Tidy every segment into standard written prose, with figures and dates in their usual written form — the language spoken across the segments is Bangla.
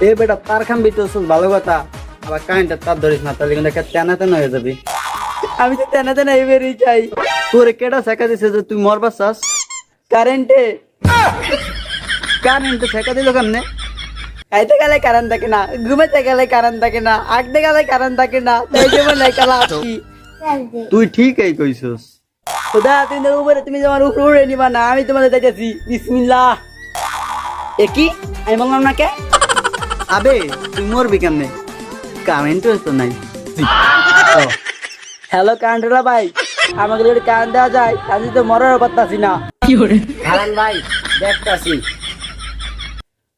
এ বেটা তার খাম বিতেছিস ভালো কথা, আবার কারেন্টের তার ধরিস না, তাহলে কিন্তু একটা তেনা তেনা হয়ে যাবি। আমি তো তেনা তেনা এবারই চাই। তোরে কেডা শেখা দিছে যে তুই মরবা চাস? কারেন্টে শেখা দিল কেমনে? খাইতে গেলে কারেন্ট থাকে না, ঘুমাইতে গেলে কারেন্ট থাকে না, আঁকতে গেলে কারেন্ট থাকে না, তাই যেমন লেখালা আছি। তুই ঠিকই কইছস। খোদা তুমি উপরে, তুমি তোমার উপরে নিবা না, আমি তোমাদের যাইতেছি। বিসমিল্লাহ। এ কি আমি বললাম না কে? আবে তুই মরবি কেমনে? কারেন্টও তো নাই। হ্যালো কারেন্টওয়ালা ভাই, আমাকে যদি কারেন্ট দেওয়া যায় আমি তো মরার পারতাছি না। কারণ ভাই দেখতাছি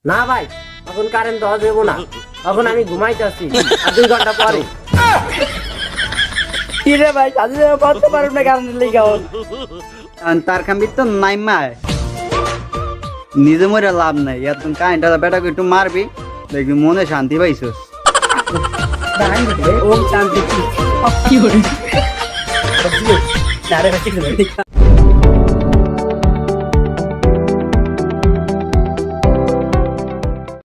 না ভাই, এখন কারেন্ট দেওয়া যাবো না, এখন আমি ঘুমাইতেছি, 2 ঘন্টা পরে। কি রে ভাই, সাথে বলতে পারব না কারেন্ট লেগে। তার খাম্বি তো নাই মায়, নিজে মরে লাভ নাই। এত কারেন্টওয়ালা বেটাকে একটু মারবি, দেখবি মনে শান্তি পাইছস। ওম শান্তি।